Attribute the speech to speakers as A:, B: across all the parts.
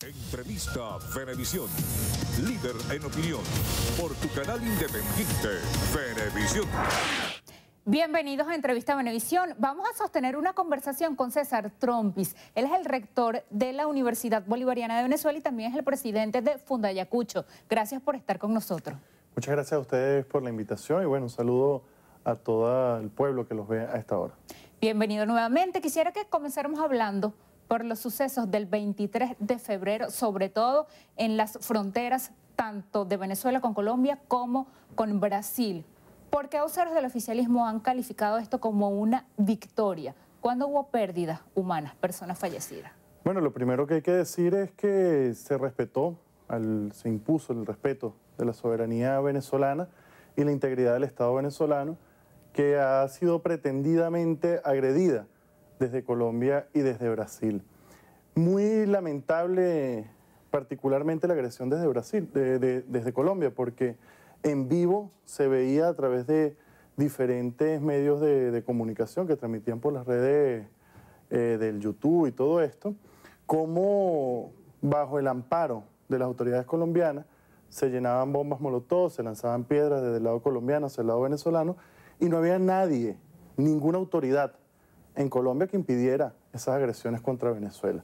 A: Entrevista Venevisión, líder en opinión, por tu canal independiente, Venevisión.
B: Bienvenidos a Entrevista Venevisión. Vamos a sostener una conversación con César Trompis. Él es el rector de la Universidad Bolivariana de Venezuela y también es el presidente de Fundayacucho. Gracias por estar con nosotros.
C: Muchas gracias a ustedes por la invitación y bueno, un saludo a todo el pueblo que los ve a esta hora.
B: Bienvenido nuevamente. Quisiera que comenzáramos hablando por los sucesos del 23 de febrero, sobre todo en las fronteras tanto de Venezuela con Colombia como con Brasil. ¿Por qué voceros del oficialismo han calificado esto como una victoria? ¿Cuándo hubo pérdidas humanas, personas fallecidas?
C: Bueno, lo primero que hay que decir es que se respetó, se impuso el respeto de la soberanía venezolana y la integridad del Estado venezolano, que ha sido pretendidamente agredida desde Colombia y desde Brasil. Muy lamentable, particularmente la agresión desde Brasil, desde Colombia, porque en vivo se veía a través de diferentes medios de comunicación que transmitían por las redes del YouTube y todo esto, cómo bajo el amparo de las autoridades colombianas se llenaban bombas molotov, se lanzaban piedras desde el lado colombiano hacia el lado venezolano y no había nadie, ninguna autoridad en Colombia que impidiera esas agresiones contra Venezuela.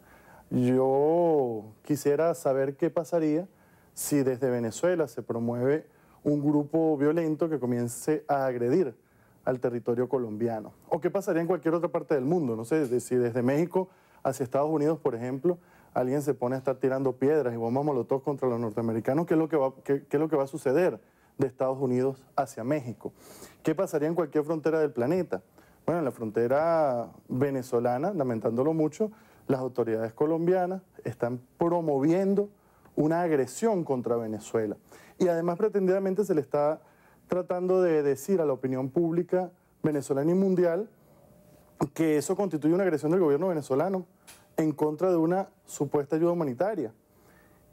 C: Yo quisiera saber qué pasaría si desde Venezuela se promueve un grupo violento que comience a agredir al territorio colombiano. O qué pasaría en cualquier otra parte del mundo. No sé, si desde México hacia Estados Unidos, por ejemplo, alguien se pone a estar tirando piedras y bombas molotov contra los norteamericanos, ¿qué es lo que va a suceder de Estados Unidos hacia México? ¿Qué pasaría en cualquier frontera del planeta? Bueno, en la frontera venezolana, lamentándolo mucho, las autoridades colombianas están promoviendo una agresión contra Venezuela. Y además pretendidamente se le está tratando de decir a la opinión pública venezolana y mundial que eso constituye una agresión del gobierno venezolano en contra de una supuesta ayuda humanitaria.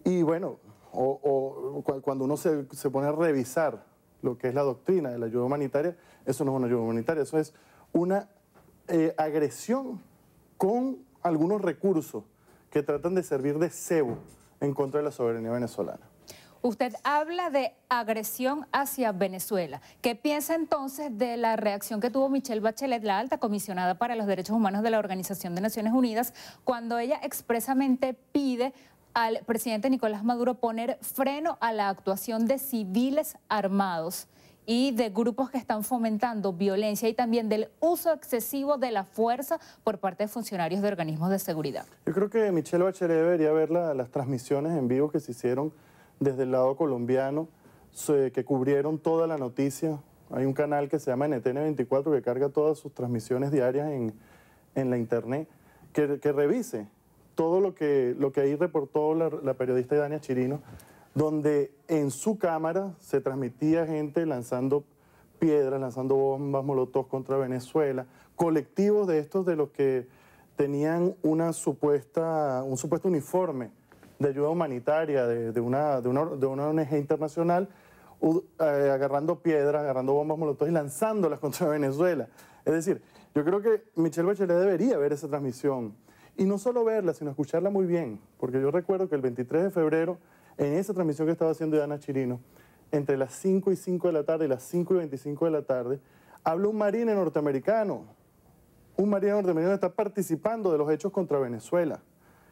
C: Y bueno, cuando uno se pone a revisar lo que es la doctrina de la ayuda humanitaria, eso no es una ayuda humanitaria, eso es una agresión con algunos recursos que tratan de servir de cebo en contra de la soberanía venezolana.
B: Usted habla de agresión hacia Venezuela. ¿Qué piensa entonces de la reacción que tuvo Michelle Bachelet, la alta comisionada para los derechos humanos de la Organización de Naciones Unidas, cuando ella expresamente pide al presidente Nicolás Maduro poner freno a la actuación de civiles armados y de grupos que están fomentando violencia y también del uso excesivo de la fuerza por parte de funcionarios de organismos de seguridad?
C: Yo creo que Michelle Bachelet debería ver las transmisiones en vivo que se hicieron desde el lado colombiano, que cubrieron toda la noticia. Hay un canal que se llama NTN24 que carga todas sus transmisiones diarias en la internet, que revise todo lo que ahí reportó la periodista Dania Chirino, donde en su cámara se transmitía gente lanzando piedras, lanzando bombas molotov contra Venezuela, colectivos de estos de los que tenían un supuesto uniforme de ayuda humanitaria de una ONG internacional, agarrando piedras, agarrando bombas molotov y lanzándolas contra Venezuela. Es decir, yo creo que Michelle Bachelet debería ver esa transmisión y no solo verla, sino escucharla muy bien, porque yo recuerdo que el 23 de febrero, en esa transmisión que estaba haciendo Dana Chirino, entre las 5 y 5 de la tarde y las 5 y 25 de la tarde, habla un marine norteamericano. Un marine norteamericano está participando de los hechos contra Venezuela.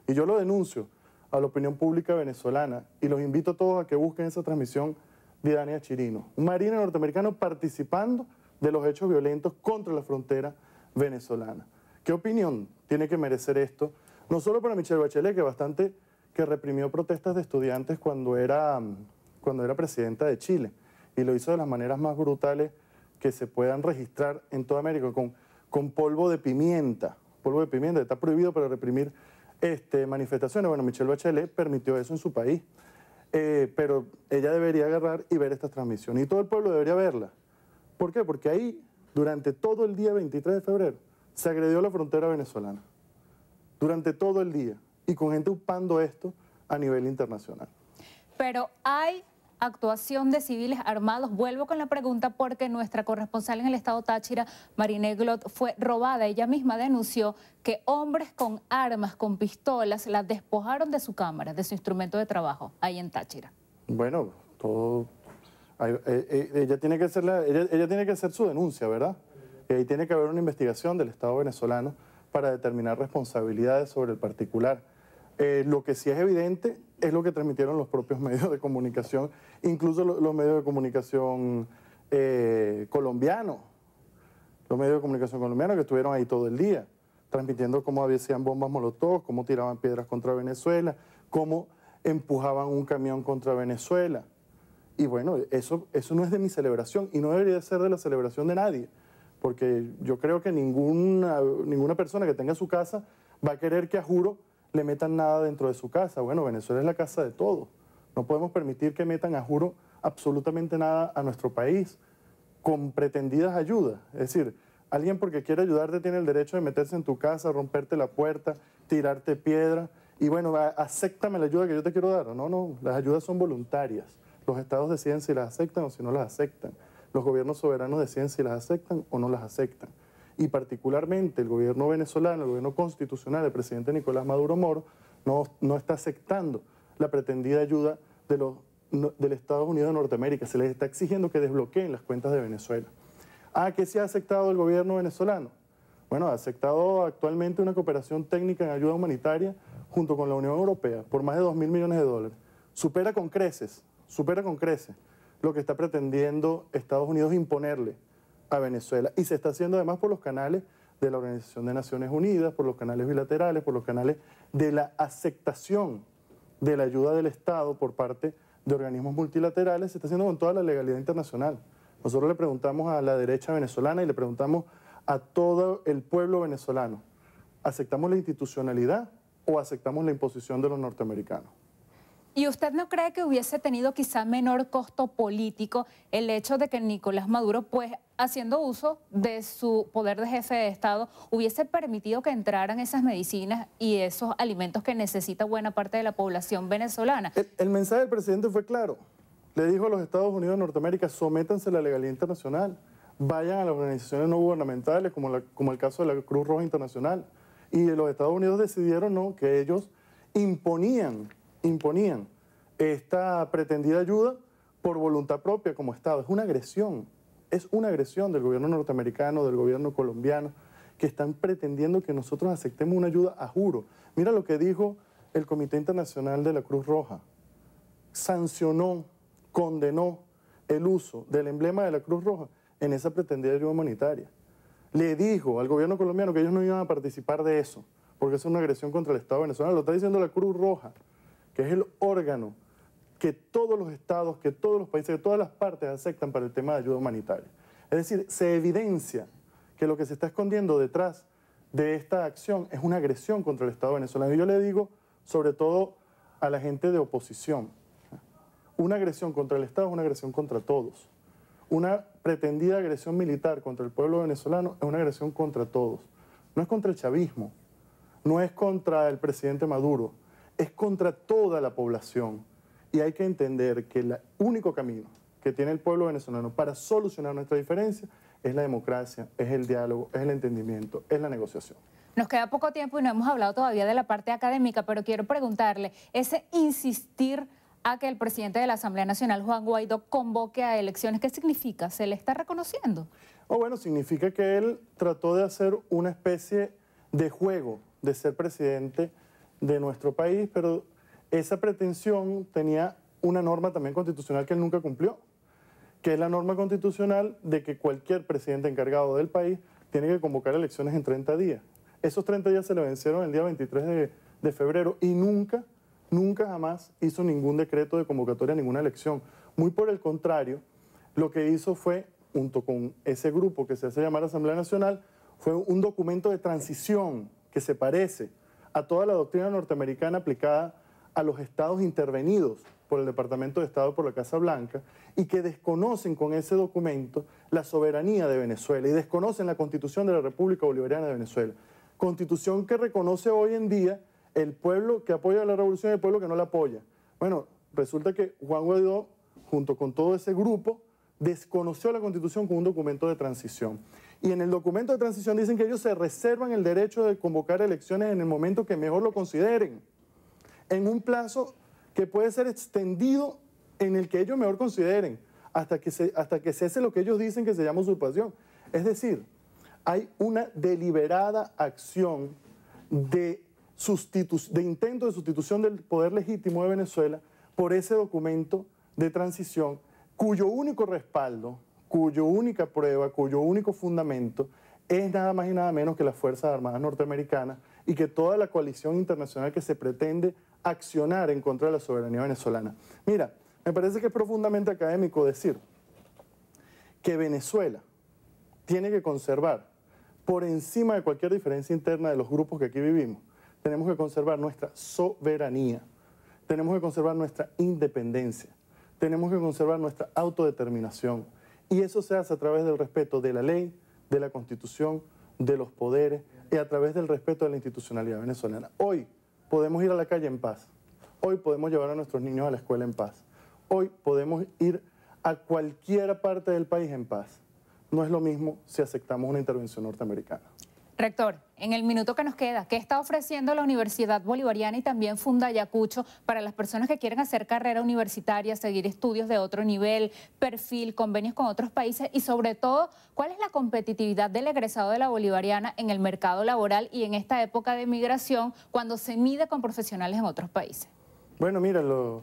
C: Y yo lo denuncio a la opinión pública venezolana y los invito a todos a que busquen esa transmisión de Dania Chirino. Un marine norteamericano participando de los hechos violentos contra la frontera venezolana. ¿Qué opinión tiene que merecer esto? No solo para Michelle Bachelet, que reprimió protestas de estudiantes cuando era presidenta de Chile y lo hizo de las maneras más brutales que se puedan registrar en toda América, con polvo de pimienta. Polvo de pimienta está prohibido para reprimir manifestaciones. Bueno, Michelle Bachelet permitió eso en su país, pero ella debería agarrar y ver esta transmisión y todo el pueblo debería verla. ¿Por qué? Porque ahí, durante todo el día 23 de febrero, se agredió la frontera venezolana. Durante todo el día. Y con gente upando esto a nivel internacional.
B: Pero hay actuación de civiles armados. Vuelvo con la pregunta porque nuestra corresponsal en el estado Táchira, Mariné Glot, fue robada. Ella misma denunció que hombres con armas, con pistolas, la despojaron de su cámara, de su instrumento de trabajo, ahí en Táchira.
C: Bueno, todo... ella tiene que hacer su denuncia, ¿verdad? Y ahí tiene que haber una investigación del Estado venezolano para determinar responsabilidades sobre el particular. Lo que sí es evidente es lo que transmitieron los propios medios de comunicación, incluso los medios de comunicación colombianos. Los medios de comunicación colombianos que estuvieron ahí todo el día, transmitiendo cómo hacían bombas molotov, cómo tiraban piedras contra Venezuela, cómo empujaban un camión contra Venezuela. Y bueno, eso no es de mi celebración y no debería ser de la celebración de nadie, porque yo creo que ninguna persona que tenga su casa va a querer que a juro le metan nada dentro de su casa. Bueno, Venezuela es la casa de todos. No podemos permitir que metan a juro absolutamente nada a nuestro país con pretendidas ayudas. Es decir, alguien porque quiere ayudarte tiene el derecho de meterse en tu casa, romperte la puerta, tirarte piedra y bueno, acéptame la ayuda que yo te quiero dar. No, las ayudas son voluntarias. Los estados deciden si las aceptan o si no las aceptan. Los gobiernos soberanos deciden si las aceptan o no las aceptan. Y particularmente el gobierno venezolano, el gobierno constitucional del presidente Nicolás Maduro Moro, no está aceptando la pretendida ayuda del Estados Unidos de Norteamérica. Se les está exigiendo que desbloqueen las cuentas de Venezuela. ¿Qué sí ha aceptado el gobierno venezolano? Bueno, ha aceptado actualmente una cooperación técnica en ayuda humanitaria junto con la Unión Europea por más de 2.000 millones de dólares. Supera con creces lo que está pretendiendo Estados Unidos imponerle a Venezuela. Y se está haciendo además por los canales de la Organización de Naciones Unidas, por los canales bilaterales, por los canales de la aceptación de la ayuda del Estado por parte de organismos multilaterales. Se está haciendo con toda la legalidad internacional. Nosotros le preguntamos a la derecha venezolana y le preguntamos a todo el pueblo venezolano, ¿aceptamos la institucionalidad o aceptamos la imposición de los norteamericanos?
B: ¿Y usted no cree que hubiese tenido quizá menor costo político el hecho de que Nicolás Maduro, pues haciendo uso de su poder de jefe de Estado, hubiese permitido que entraran esas medicinas y esos alimentos que necesita buena parte de la población venezolana?
C: El mensaje del presidente fue claro. Le dijo a los Estados Unidos de Norteamérica, sométanse a la legalidad internacional, vayan a las organizaciones no gubernamentales, como el caso de la Cruz Roja Internacional. Y los Estados Unidos decidieron que ellos imponían esta pretendida ayuda por voluntad propia como Estado. Es una agresión del gobierno norteamericano, del gobierno colombiano, que están pretendiendo que nosotros aceptemos una ayuda a juro. Mira lo que dijo el Comité Internacional de la Cruz Roja. Sancionó, condenó el uso del emblema de la Cruz Roja en esa pretendida ayuda humanitaria. Le dijo al gobierno colombiano que ellos no iban a participar de eso, porque es una agresión contra el Estado venezolano. Lo está diciendo la Cruz Roja, que es el órgano que todos los estados, que todos los países, que todas las partes aceptan para el tema de ayuda humanitaria. Es decir, se evidencia que lo que se está escondiendo detrás de esta acción es una agresión contra el Estado venezolano. Y yo le digo, sobre todo a la gente de oposición, una agresión contra el Estado es una agresión contra todos. Una pretendida agresión militar contra el pueblo venezolano es una agresión contra todos. No es contra el chavismo, no es contra el presidente Maduro, es contra toda la población. Y hay que entender que el único camino que tiene el pueblo venezolano para solucionar nuestra diferencia es la democracia, es el diálogo, es el entendimiento, es la negociación.
B: Nos queda poco tiempo y no hemos hablado todavía de la parte académica, pero quiero preguntarle, ese insistir a que el presidente de la Asamblea Nacional, Juan Guaidó, convoque a elecciones, ¿qué significa? ¿Se le está reconociendo?
C: Bueno, significa que él trató de hacer una especie de juego de ser presidente de nuestro país, pero esa pretensión tenía una norma también constitucional que él nunca cumplió, que es la norma constitucional de que cualquier presidente encargado del país tiene que convocar elecciones en 30 días. Esos 30 días se le vencieron el día 23 de febrero y nunca jamás hizo ningún decreto de convocatoria a ninguna elección. Muy por el contrario, lo que hizo fue, junto con ese grupo que se hace llamar Asamblea Nacional, fue un documento de transición que se parece a toda la doctrina norteamericana aplicada a los estados intervenidos por el Departamento de Estado por la Casa Blanca y que desconocen con ese documento la soberanía de Venezuela y desconocen la Constitución de la República Bolivariana de Venezuela. Constitución que reconoce hoy en día el pueblo que apoya la revolución y el pueblo que no la apoya. Bueno, resulta que Juan Guaidó junto con todo ese grupo, desconoció la Constitución con un documento de transición. Y en el documento de transición dicen que ellos se reservan el derecho de convocar elecciones en el momento que mejor lo consideren, en un plazo que puede ser extendido en el que ellos mejor consideren, hasta que cese lo que ellos dicen que se llama usurpación. Es decir, hay una deliberada acción de intento de sustitución del poder legítimo de Venezuela por ese documento de transición, cuyo único respaldo, cuya única prueba, cuyo único fundamento es nada más y nada menos que las Fuerzas Armadas norteamericanas y que toda la coalición internacional que se pretende accionar en contra de la soberanía venezolana. Mira, me parece que es profundamente académico decir que Venezuela tiene que conservar, por encima de cualquier diferencia interna de los grupos que aquí vivimos, tenemos que conservar nuestra soberanía, tenemos que conservar nuestra independencia, tenemos que conservar nuestra autodeterminación. Y eso se hace a través del respeto de la ley, de la Constitución, de los poderes y a través del respeto de la institucionalidad venezolana. Hoy podemos ir a la calle en paz, hoy podemos llevar a nuestros niños a la escuela en paz, hoy podemos ir a cualquier parte del país en paz. No es lo mismo si aceptamos una intervención norteamericana.
B: Rector, en el minuto que nos queda, ¿qué está ofreciendo la Universidad Bolivariana y también Funda Ayacucho para las personas que quieren hacer carrera universitaria, seguir estudios de otro nivel, perfil, convenios con otros países y sobre todo, cuál es la competitividad del egresado de la Bolivariana en el mercado laboral y en esta época de migración cuando se mide con profesionales en otros países?
C: Bueno, mira, el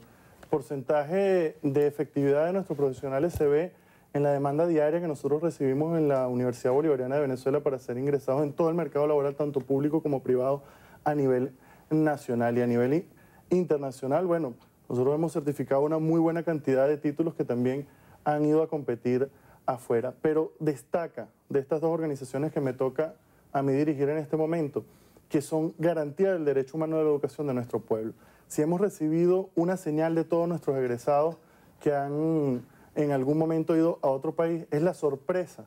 C: porcentaje de efectividad de nuestros profesionales se ve en la demanda diaria que nosotros recibimos en la Universidad Bolivariana de Venezuela para ser ingresados en todo el mercado laboral, tanto público como privado, a nivel nacional y a nivel internacional. Bueno, nosotros hemos certificado una muy buena cantidad de títulos que también han ido a competir afuera, pero destaca de estas dos organizaciones que me toca a mí dirigir en este momento, que son garantía del derecho humano de la educación de nuestro pueblo. Si hemos recibido una señal de todos nuestros egresados que han en algún momento ido a otro país, es la sorpresa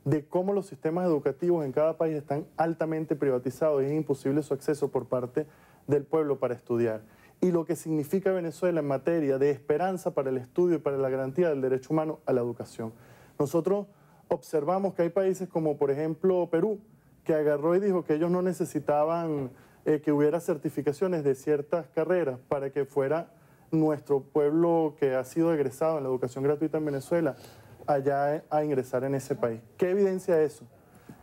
C: de cómo los sistemas educativos en cada país están altamente privatizados y es imposible su acceso por parte del pueblo para estudiar. Y lo que significa Venezuela en materia de esperanza para el estudio y para la garantía del derecho humano a la educación. Nosotros observamos que hay países como por ejemplo Perú, que agarró y dijo que ellos no necesitaban que hubiera certificaciones de ciertas carreras para que fuera nuestro pueblo que ha sido egresado en la educación gratuita en Venezuela allá a ingresar en ese país. ¿Qué evidencia eso?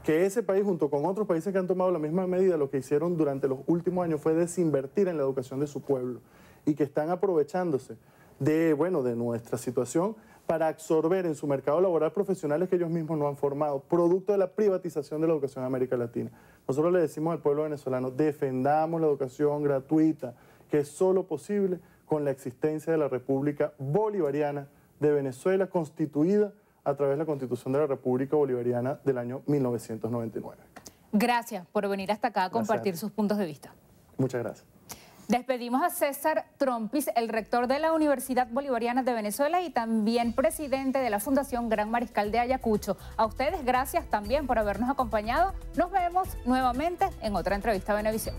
C: Que ese país, junto con otros países que han tomado la misma medida, lo que hicieron durante los últimos años fue desinvertir en la educación de su pueblo y que están aprovechándose de nuestra situación para absorber en su mercado laboral profesionales que ellos mismos no han formado, producto de la privatización de la educación en América Latina. Nosotros le decimos al pueblo venezolano, defendamos la educación gratuita, que es solo posible con la existencia de la República Bolivariana de Venezuela, constituida a través de la Constitución de la República Bolivariana del año 1999.
B: Gracias por venir hasta acá a compartir sus puntos de vista.
C: Muchas gracias.
B: Despedimos a César Trompis, el rector de la Universidad Bolivariana de Venezuela y también presidente de la Fundación Gran Mariscal de Ayacucho. A ustedes, gracias también por habernos acompañado. Nos vemos nuevamente en otra entrevista a Venevisión.